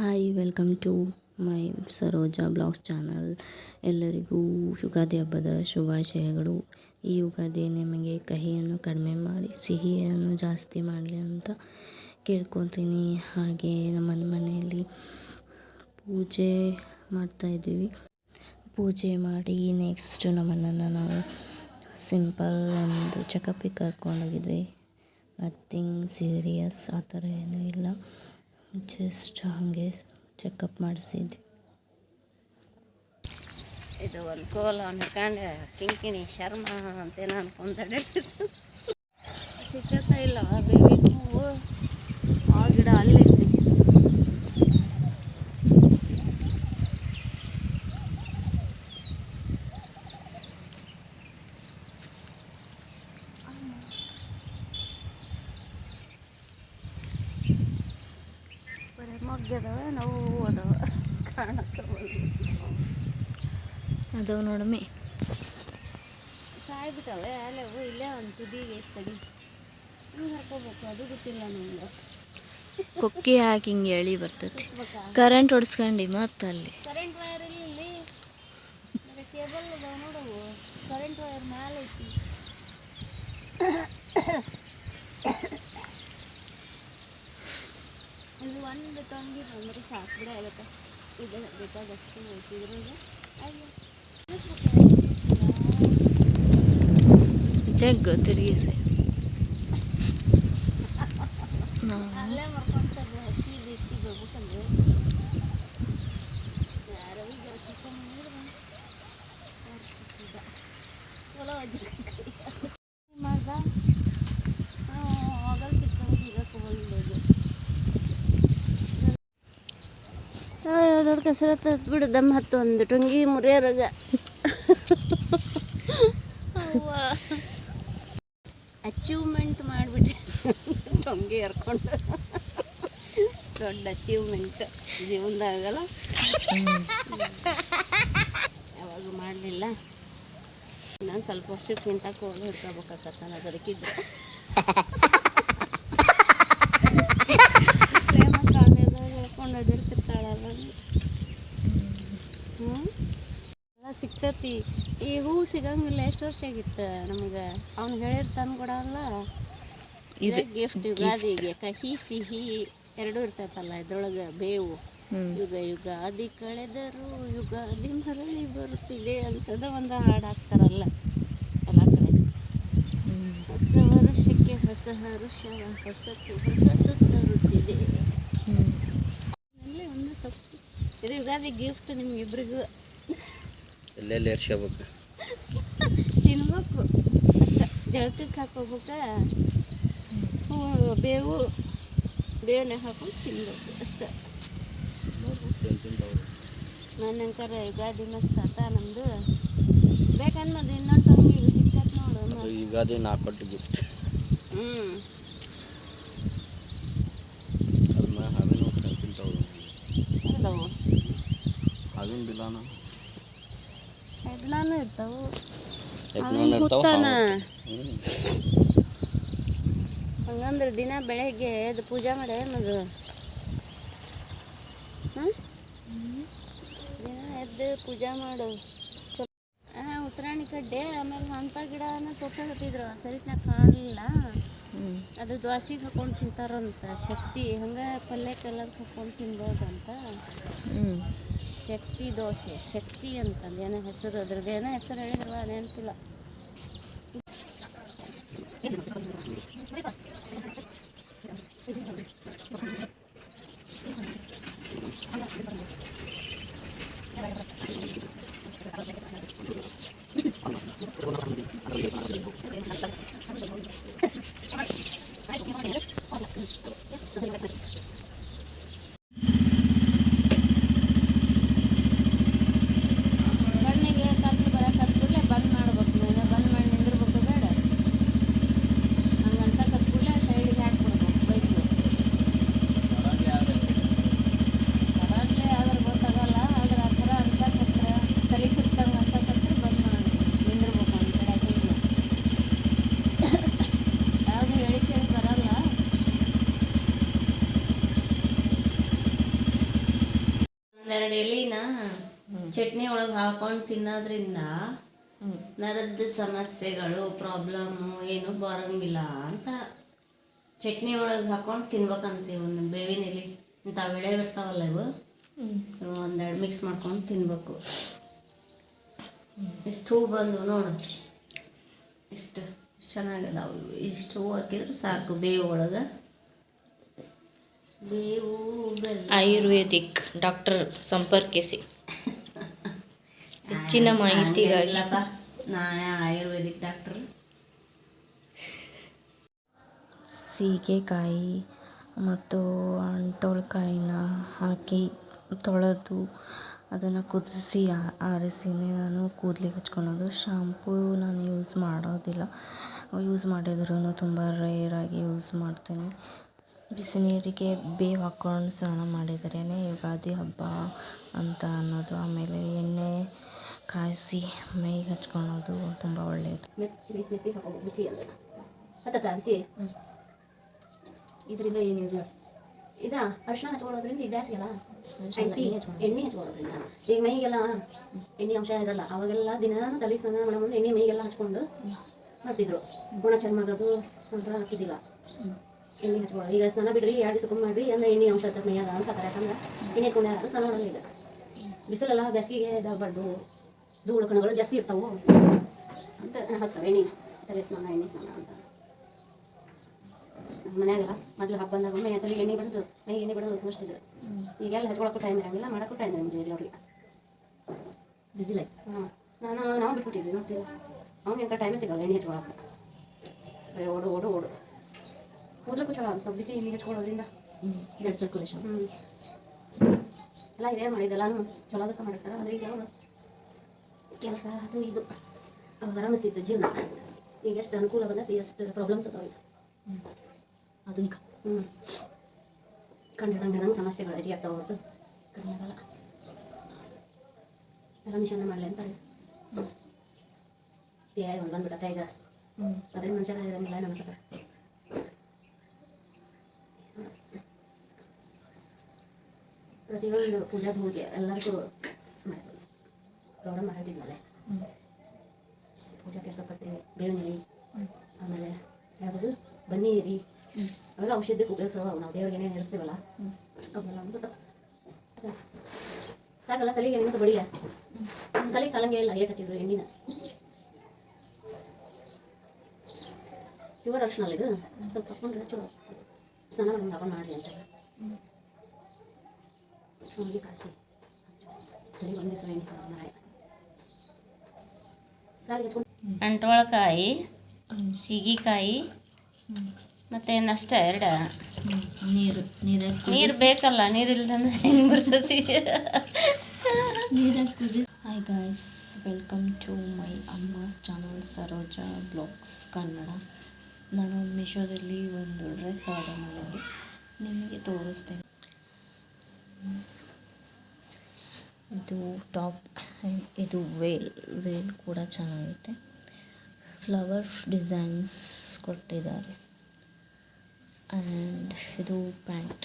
Hi welcome to my Saroja blogs channel. ಎಲ್ಲರಿಗೂ ಯುಗಾದಿ ಹಬ್ಬದ ಶುಭಾಶಯಗಳು. ಈ ಯುಗಾದಿ ನಿಮಗೆ ಕಹಿಯನ್ನು ಕಡಿಮೆ ಮಾಡಿ ಸಿಹಿಯನ್ನು ಜಾಸ್ತಿ ಮಾಡಲಿ ಅಂತ ಕೇಳ್ಕೊತೀನಿ. ಹಾಗೆ ನಮ್ಮ ಮನೆಯಲ್ಲಿ ಪೂಜೆ ಮಾಡ್ತಾಯಿದ್ದೀವಿ. ಪೂಜೆ ಮಾಡಿ ನೆಕ್ಸ್ಟ್ ನಮ್ಮನ್ನು ನಾವು ಸಿಂಪಲ್ ಒಂದು ಚೆಕಪ್ಪಿಗೆ ಕರ್ಕೊಂಡೋಗಿದ್ವಿ. ನಥಿಂಗ್ ಸೀರಿಯಸ್ ಆ ಥರ ಏನೂ ಇಲ್ಲ, ಜಸ್ಟ್ ಹಾಗೆ ಚೆಕಪ್ ಮಾಡಿಸಿದ್ವಿ. ಇದು ಒಂದು ಕೋಲ ಅನ್ಕೊಂಡು ಕಿಂಕಿಣಿ ಶರ್ಮ ಅಂತೇನೋ ಅನ್ಕೊಂತಾರೆ. ಸಿಕ್ಕತ್ತ ಇಲ್ಲ ಬೇಬಿ ಹೂವು ಆ ಗಿಡ ಅಲ್ಲೈತಿ. ಬರೀ ಮೊಗ್ಗದವ ನಾವು ಅದಾವ ಕಾಣಕ್ಕೆ ಅದಾವ ನೋಡಮ್ಮಿ. ಕಾಯಿ ಬಿಟ್ಟವೆ ಅಲ್ಲೇ ಇಲ್ಲೇ ಒಂದು ತುದಿಗೆ ತಡಿ ಹಿಂಗೆ ಹಾಕೋಬೇಕು, ಅದು ಗೊತ್ತಿಲ್ಲ ನಮ್ಗೆ. ಕೊಕ್ಕಿ ಹಾಕಿ ಹಿಂಗೆ ಎಳಿ ಬರ್ತೈತಿ. ಕರೆಂಟ್ ಹೊಡ್ಸ್ಕೊಂಡು ಮತ್ತೆ ಅಲ್ಲಿ ಕರೆಂಟ್ ವೈರ್ ಇಲ್ಲಿ ಕೇಬಲ್ ಅದಾವ ನೋಡವು. ಕರೆಂಟ್ ವೈರ್ ಮ್ಯಾಲೆ ಐತಿ. ಇದು ಒಂದು ತಂಗಿ ಬಂದರೆ ಸಾಕು ಬಿಡ. ಅದಕ್ಕೆ ಇದು ಬೇಕಾದಷ್ಟು ನೋಡ್ತಿದ್ರಾಗ ಜಗ್ಗು ತಿರುಗಿಸಿ ಅಲ್ಲೇ ಮರ್ಕೊಂತಾರೆ. ಹಸಿ ಬಿಸಿ ಬರ್ಬೇಕಂದ್ರೆ ಯಾರೋ ಈಗ ಚಿಕನ್ ಚಲೋ ಮಗ ಆಗಲ್ ಚಿಕನ್ ಸಿಗಕ್ಕೆ ಹೋಗ್ಬೋದು. ದೊಡ್ಡ ಕಸರತ್ತ ಬಿಡು, ದಮ್ ಹತ್ತು ಒಂದು ಟೊಂಗಿ ಮುರಿಯೋರಾಗ ಅಚೀವ್ಮೆಂಟ್ ಮಾಡಿಬಿಟ್ರೆ ಟೊಂಗಿ ಹರ್ಕೊಂಡು ದೊಡ್ಡ ಅಚೀವ್ಮೆಂಟ್ ಜೀವನದಾಗಲ್ಲ. ಯಾವಾಗ ಮಾಡಲಿಲ್ಲ. ನಾನು ಸ್ವಲ್ಪ ವರ್ಷಕ್ಕಿಂತ ಕೋಲ್ ಹಿಡ್ಕೋಬೇಕಾಗತ್ತಾನ ಬದುಕಿದ್ರೆ. ಪ್ರೇಮ ಕಾಲೇಜಾಗ ಹೇಳ್ಕೊಂಡು ಅದಿರ್ತಿರ್ತಾಳಲ್ಲ. ಎಲ್ಲ ಸಿಗ್ತೈತಿ. ಈ ಹೂವು ಸಿಗಂಗಿಲ್ಲ. ಎಷ್ಟು ವರ್ಷ ಆಗಿತ್ತು ನಮ್ಗೆ. ಅವ್ನು ಹೇಳಿರ್ತಾನೆ ಕೂಡ ಅಲ್ಲ. ಇದು ಗಿಫ್ಟ್ ಯುಗಾದಿಗೆ. ಕಹಿ ಸಿಹಿ ಎರಡೂ ಇರ್ತೈತಲ್ಲ ಇದ್ರೊಳಗೆ. ಬೇವು ಯುಗ ಯುಗಾದಿ ಕಳೆದರು ಯುಗಾದಿ ಮರಳಿ ಬರುತ್ತಿದೆ ಅಂತದ ಒಂದು ಹಾಡು ಹಾಕ್ತಾರಲ್ಲ ಎಲ್ಲ ಕಡೆ. ಹೊಸ ವರ್ಷಕ್ಕೆ ಹೊಸ ಹರುಷ ಹೊಸತು ಹೊಸತು ತರುತ್ತಿದೆ. ಒಂದು ಸ್ವಲ್ಪ ಇದು ಯುಗಾದಿ ಗಿಫ್ಟ್ ನಿಮ್ಗಿಬ್ರಿಗೂ. ಎಲ್ಲೆಲ್ಲಿ ಏರ್ಸ್ಕೋಬೇಕು, ತಿನ್ಬೇಕು ಅಷ್ಟ. ಜಳಕಕ್ಕೆ ಹಾಕೋಬೇಕ. ಬೇವನೆ ಹಾಕೊಂಡು ತಿನ್ಬೇಕು ಅಷ್ಟ. ನನ್ನಂಕರ ಯುಗಾದಿ ಮಸ್ತ್ ಆತ ನಮ್ಮದು. ಬೇಕನ್ನೋದು ಇನ್ನೊಂದು ಟೊಂಗಿ ಸಿಕ್ಕತ್ ನೋಡು. ಯುಗಾದಿ ನಾಲ್ಕು ಗಿಫ್ಟ್. ಹಾವಿನ ಅದಾವು, ಹಾವಿನ ಬಿಲಾನ ಹೆಗ್ಣಾನು ಇರ್ತಾವು. ಹಂಗಂದ್ರೆ ದಿನ ಬೆಳಗ್ಗೆ ಎದ್ದು ಪೂಜೆ ಮಾಡಿ ಅನ್ನೋದು. ದಿನ ಎದ್ದು ಪೂಜೆ ಮಾಡು. ಉತ್ತರಾಣಿ ಕಡ್ಡೆ ಆಮೇಲೆ ಅಂಥ ಗಿಡನ ತೋರ್ಸಕತ್ತಿದ್ರು. ಸರಿಸ್ನಾಗ ಕಾಣಲಿಲ್ಲ. ಅದು ದ್ವಾಸಿಗೆ ಹಾಕೊಂಡು ತಿಂತಾರಂತ. ಶಕ್ತಿ ಹಂಗೆ ಪಲ್ಯಕ್ಕೆಲ್ಲ ಹಾಕೊಂಡು ತಿನ್ಬೋದಂತ. ಶಕ್ತಿ ದೋಸೆ ಶಕ್ತಿ ಅಂತಂದು ಏನೋ ಹೆಸರು. ಅದ್ರದ್ದು ಏನೋ ಹೆಸರು ಹೇಳಿದ್ರು ನೆನಪಿಲ್ಲ. ಕಣ್ಣಿಗೆ ಕಲ್ಲು ಬರಕತ್ಕೂಡಲೇ ಬಂದ್ ಮಾಡ್ಬೇಕು. ನೀನು ಬಂದ್ ಮಾಡಿ ನಿಂದಿರ್ಬೇಕು ಬೇಡ. ಹಂಗೆ ಅನ್ಸಕತ್ಕೂಡಲೇ ಸೈಡಿಗೆ ಹಾಕ್ಬಿಡ್ಬೇಕು ಬೈಕ್ನು. ಕಡಲ್ಲೇ ಆದ್ರೆ ಗೊತ್ತಾಗಲ್ಲ. ಆದ್ರೆ ಆ ಥರ ಅನ್ಸಕತ್ರ ಒಂದೆರಡು ಎಲಿನ ಚಟ್ನಿ ಒಳಗೆ ಹಾಕೊಂಡು ತಿನ್ನೋದ್ರಿಂದ ನರದ ಸಮಸ್ಯೆಗಳು ಪ್ರಾಬ್ಲಮ್ಮು ಏನು ಬರೋಂಗಿಲ್ಲ ಅಂತ ಚಟ್ನಿ ಒಳಗೆ ಹಾಕೊಂಡು ತಿನ್ಬೇಕಂತೀವಿ. ಒಂದು ಬೇವಿನ ಎಲೆ ಇಂಥ ಬೆಳೆ ಇರ್ತಾವಲ್ಲ ಇವು ಒಂದೆರಡು ಮಿಕ್ಸ್ ಮಾಡ್ಕೊಂಡು ತಿನ್ಬೇಕು. ಇಷ್ಟು ಹೂ ಬಂದು ನೋಡು, ಇಷ್ಟು ಚೆನ್ನಾಗದಾವು. ಇಷ್ಟು ಹೂ ಹಾಕಿದ್ರೆ ಸಾಕು. ಬೇವು ಒಳಗೆ ಬೇವು ಬೆಲ್ಲ. ಆಯುರ್ವೇದಿಕ್ ಡಾಕ್ಟರ್ ಸಂಪರ್ಕಿಸಿ ಹೆಚ್ಚಿನ ಮಾಹಿತಿಗಾಗಿ. ನಾ ಆಯುರ್ವೇದಿಕ್ ಡಾಕ್ಟರ್. ಸೀಗೆಕಾಯಿ ಮತ್ತು ಅಂಟೋಳ್ಕಾಯಿನ ಹಾಕಿ ತೊಳೆದು ಅದನ್ನು ಕುದಿಸಿ ಆರಿಸಿನೇ ನಾನು ಕೂದಲಿಗೆ ಹಚ್ಕೊಳೋದು. ಶಾಂಪೂ ನಾನು ಯೂಸ್ ಮಾಡೋದಿಲ್ಲ, ಯೂಸ್ ಮಾಡಿದ್ರೂ ತುಂಬ ರೇರಾಗಿ ಯೂಸ್ ಮಾಡ್ತೀನಿ. ಬಿಸಿ ನೀರಿಗೆ ಬೇವು ಹಾಕ್ಕೊಂಡು ಸ್ನಾನ ಮಾಡಿದ್ರೇ ಯುಗಾದಿ ಹಬ್ಬ ಅಂತ ಅನ್ನೋದು. ಆಮೇಲೆ ಎಣ್ಣೆ ಕಾಯಿಸಿ ಮೈಗೆ ಹಚ್ಕೊಳೋದು ತುಂಬ ಒಳ್ಳೆಯದು. ಮೆತ್ತಿ ಹಾಕೋದು ಬಿಸಿ ಅಲ್ಲ ಹತ್ತತ್ತ ಬಿಸಿ. ಇದರಿಂದ ಏನು ಯೂಸ್ ಮಾಡಿ ಇದ ಅರಿಶಿನ ಹಚ್ಕೊಳ್ಳೋದ್ರಿಂದ ಇದು ಬ್ಯಾಸಿಗೆಲ್ಲ ಎಣ್ಣೆ ಹಚ್ಕೊಳ್ಳೋದ್ರಿಂದ ಈಗ ಮೈಗೆಲ್ಲ ಎಣ್ಣೆ ಅಂಶ ಇರಲ್ಲ. ಅವಾಗೆಲ್ಲ ದಿನ ತಲೆ ಸ್ನಾನ ಮಾಡೋ ಮುಂದೆ ಎಣ್ಣೆ ಮೈಗೆಲ್ಲ ಹಚ್ಕೊಂಡು ಮಾಡ್ತಿದ್ರು. ಗುಣ ಚರ್ಮಗದು ಅಂತ ಹಾಕಿದ್ದಿಲ್ಲ. ಎಣ್ಣೆ ಹಚ್ಕೊಳ್ಳೋದು ಈಗ ಸ್ನಾನ ಬಿಡ್ರಿ 2 ದಿವಸ ಮಾಡಿರಿ ಅಂದ್ರೆ ಎಣ್ಣೆ ಅಂಶ ಇರ್ತದೆ ಮೈಯಾಗ ಅಂತ ಯಾಕಂದ್ರೆ ಎಣ್ಣೆ ಹಚ್ಕೊಂಡು ಯಾರು ಸ್ನಾನ ಮಾಡಲ್ಲ. ಈಗ ಬಿಸಿಲೆಲ್ಲ ಬೇಸಿಗೆಗೆ ಇದಾಗಬಾರ್ದು, ಧೂಳು ಕಣಗಳು ಜಾಸ್ತಿ ಇರ್ತಾವೆ ಅಂತ ಹಚ್ತಾರೆ ಎಣ್ಣೆ. ತಲೆ ಸ್ನಾನ ಎಣ್ಣೆ ಸ್ನಾನ ಅಂತ ಮನ್ಯಾಗೆಲ್ಲ ಮೊದಲು ಹಬ್ಬ ಬಂದಾಗ ಮೈ ತಲೆಗೆ ಎಣ್ಣೆ ಬಿಡೋದು, ಮೈ ಎಣ್ಣೆ ಬಿಡೋದು ತೋರಿಸ್ತಿದ್ರು. ಈಗೆಲ್ಲ ಹಚ್ಕೊಳಕ್ಕೂ ಟೈಮ್ ಇರೋಂಗಿಲ್ಲ, ಮಾಡೋಕ್ಕೂ ಟೈಮ್ ಇರೋಂಗಿಲ್ಲ ಅವ್ರಿಗೆ. ಬಿಸಿ ಲೈಫ್. ನಾವು ಬಿಟ್ಬಿಟ್ಟಿದ್ವಿ ನೋಡ್ತೀವಿ. ಅವ್ನಿಗೆ ಅಂತ ಟೈಮೇ ಸಿಗೋಲ್ಲ ಎಣ್ಣೆ ಹಚ್ಕೊಳಕ್ಕೆ. ಓಡು ಓಡು ಓಡು ಓದ್ಲಿಕ್ಕೂ ಚಲೋ ಸ್ವಲ್ಪ ಬಿಸಿ ಎಣ್ಣೆ ಹಚ್ಕೊಳ್ಳೋದ್ರಿಂದ ಬ್ಲಡ್ ಸರ್ಕ್ಯುಲೇಷನ್ ಎಲ್ಲ ಹಿರಿಯರು ಮಾಡಿದ್ದೆಲ್ಲಾನು ಚಲೋ ಅದಕ್ಕೆ ಮಾಡಿರ್ತಾರೆ. ಅಂದರೆ ಈಗ ಅವರು ಕೆಲಸ ಅದು ಇದು ಅವಾಗ ಆರಾಮತ್ತಿತ್ತು ಜೀವನ. ಈಗ ಎಷ್ಟು ಅನುಕೂಲ ಬಂದೈತಿ ಎಷ್ಟು ಪ್ರಾಬ್ಲಮ್ಸ್ ಅದಾವೆ. ಆಧುನಿಕ ಕಂಡು ಸಮಸ್ಯೆಗಳು ಹೆಚ್ಚಿಗೆ ಆಗ್ತಾವೆ ಹೊರತು ಕಡಿಮೆ ಆಗಲ್ಲ. ಎಲ್ಲ ಮಿಷನ್ ಮಾಡಲಿ ಅಂತಾರೆ. ಒಂದು ಬಂದ್ಬಿಟ್ಟೆ ಈಗ ಅದ್ರಿಂದ ಮನುಷ್ಯರ ಇರೋಂಗಿಲ್ಲ ನಮ್ಮ ಪ್ರಕಾರ. ಪ್ರತಿಯೊಂದು ಪೂಜಾದ ಹೋಗಿ ಎಲ್ಲರಿಗೂ ಮಾಡ್ಬೋದು. ಗೌರವ ಮಾಡಿದ್ಮೇಲೆ ಪೂಜಾ ಕೆಲ್ಸಕ್ಕೆ ಬೇವಿನ ಎಲೆ, ಆಮೇಲೆ ಯಾವುದು ಬನ್ನಿ ಎಲೆ ಅವೆಲ್ಲ ಔಷಧಕ್ಕೆ ಉಪಯೋಗಿಸೋ. ನಾವು ದೇವ್ರಿಗೆ ಏನೇನು ನಡೆಸ್ತೀವಲ್ಲ ಅವೆಲ್ಲ ಒಂದು ಸಾಕಲ್ಲ. ತಲೆಗೆ ಎಣ್ಣೆ ಬಡಿಯ ತಲೆಗೆ ಸಾಲಂಗೆ ಇಲ್ಲ. ಏಟ್ ಹಚ್ಚಿದ್ರು ಎಣ್ಣಿನ ಪ್ಯೂರ್ ಅರ್ಶನಲ್ಲ ಇದು. ಸ್ವಲ್ಪ ತಗೊಂಡ್ರೆ ಚಲೋ ಸ್ನಾನ ಮಾಡಿ ತಗೊಂಡು ಮಾಡಿರಿ ಅಂತ ಸುಮ್ಮಿಗೆ ಕಾಯಿಸಿ ತಲೆಗೆ ಒಂದು ದಿವಸ ಎಣ್ಣೆ ಮರ ಅಂಟೋಳಕಾಯಿ, ಸೀಗೆಕಾಯಿ ಮತ್ತು ಅಷ್ಟೇ ಎರಡು. ನೀರು ಬೇಕಲ್ಲ, ನೀರಿಲ್ದಂದ್ರೆ ಹೆಂಗೆ ಬರ್ತೈತಿ. Hi guys, welcome to my Amma's channel Saroja blogs Kannada. ನಾನು ಮೀಶೋದಲ್ಲಿ ಒಂದು ಡ್ರೆಸ್ ಆರ್ಡರ್ ಮಾಡಿದ್ದೆ, ನಿಮಗೆ ತೋರಿಸ್ತೇನೆ. ಇದು ಟಾಪ್, ಇದು ವೇಲ್ ಕೂಡ ಚೆನ್ನಾಗಿದೆ. ಫ್ಲವರ್ ಡಿಸೈನ್ಸ್ ಕೊಟ್ಟಿದ್ದಾರೆ. ಆ್ಯಂಡ್ ಇದು ಪ್ಯಾಂಟ್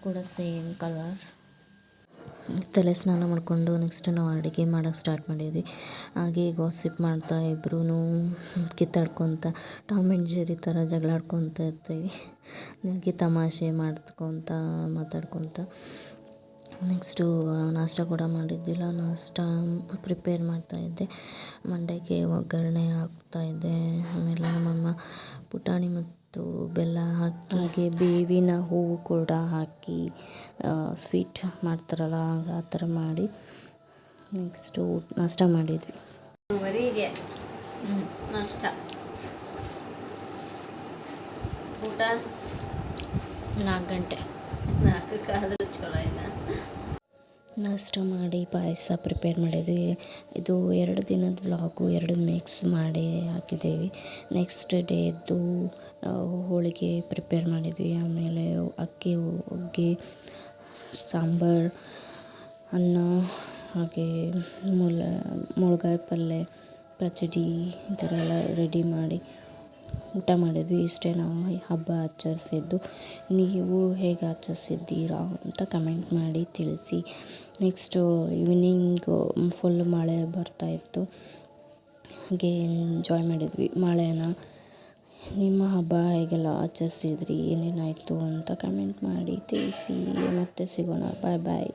ಕೂಡ ಸೇಮ್ ಕಲರ್. ತಲೆ ಸ್ನಾನ ಮಾಡಿಕೊಂಡು ನೆಕ್ಸ್ಟ್ ನಾವು ಅಡುಗೆ ಮಾಡೋಕ್ಕೆ ಸ್ಟಾರ್ಟ್ ಮಾಡಿದ್ವಿ. ಹಾಗೆ ಗಾಸಿಪ್ ಮಾಡ್ತಾ ಇಬ್ಬರೂ ಕಿತ್ತಾಡ್ಕೊತ ಟಾಮ್ ಆ್ಯಂಡ್ ಜೆರಿ ಥರ ಜಗಳಾಡ್ಕೊತ ಇರ್ತೀವಿ. ಹಾಗೆ ತಮಾಷೆ ಮಾತಾಡ್ಕೊತ ನೆಕ್ಸ್ಟು ನಾಷ್ಟ ಕೂಡ ಮಾಡಿದ್ದಿಲ್ಲ. ನಾಷ್ಟ ಪ್ರಿಪೇರ್ ಮಾಡ್ತಾಯಿದ್ದೆ. ಮಂಡಕ್ಕೆ ಒಗ್ಗರಣೆ ಹಾಕ್ತಾಯಿದ್ದೆ. ಆಮೇಲೆ ನಮ್ಮಮ್ಮ ಪುಟಾಣಿ ಮತ್ತು ಬೆಲ್ಲ ಹಾಗೆ ಬೇವಿನ ಹೂವು ಕೂಡ ಹಾಕಿ ಸ್ವೀಟ್ ಮಾಡ್ತಾರಲ್ಲ ಆ ಥರ ಮಾಡಿ ನೆಕ್ಸ್ಟು ನಾಷ್ಟ ಮಾಡಿದ್ವಿ. ವರಿಗೆ ನಾಷ್ಟ ಊಟ 4 ಗಂಟೆ 4ಕ್ಕೆ ಆದರೂ ಚಲೋ ಇಲ್ಲ. ನಾಷ್ಟ ಮಾಡಿ ಪಾಯಸ ಪ್ರಿಪೇರ್ ಮಾಡಿದ್ವಿ. ಇದು 2 ದಿನದ ವ್ಲಾಗು 2 ಮಿಕ್ಸ್ ಮಾಡಿ ಹಾಕಿದ್ದೀವಿ. ನೆಕ್ಸ್ಟ್ ಡೇದು ಹೋಳಿಗೆ ಪ್ರಿಪೇರ್ ಮಾಡಿದ್ವಿ. ಆಮೇಲೆ ಅಕ್ಕಿ ಹುಗ್ಗಿ, ಸಾಂಬಾರು, ಅನ್ನ, ಹಾಗೆ ಮುಳ್ಗಾಯಿ ಪಲ್ಯ, ಪಚಡಿ ಈ ಥರ ಎಲ್ಲ ರೆಡಿ ಮಾಡಿ ಊಟ ಮಾಡಿದ್ವಿ. ಇಷ್ಟೇ ನಾವು ಹಬ್ಬ ಆಚರಿಸಿದ್ದು. ನೀವು ಹೇಗೆ ಆಚರಿಸಿದ್ದೀರಾ ಅಂತ ಕಮೆಂಟ್ ಮಾಡಿ ತಿಳಿಸಿ. ನೆಕ್ಸ್ಟು ಈವ್ನಿಂಗು ಫುಲ್ ಮಳೆ ಬರ್ತಾಯಿತ್ತು, ಹಾಗೆ ಎಂಜಾಯ್ ಮಾಡಿದ್ವಿ ಮಳೆನ. ನಿಮ್ಮ ಹಬ್ಬ ಹೇಗೆಲ್ಲ ಆಚರಿಸಿದ್ರಿ, ಏನೇನಾಯಿತು ಅಂತ ಕಮೆಂಟ್ ಮಾಡಿ ತಿಳಿಸಿ. ಮತ್ತೆ ಸಿಗೋಣ. ಬಾಯ್ ಬಾಯ್.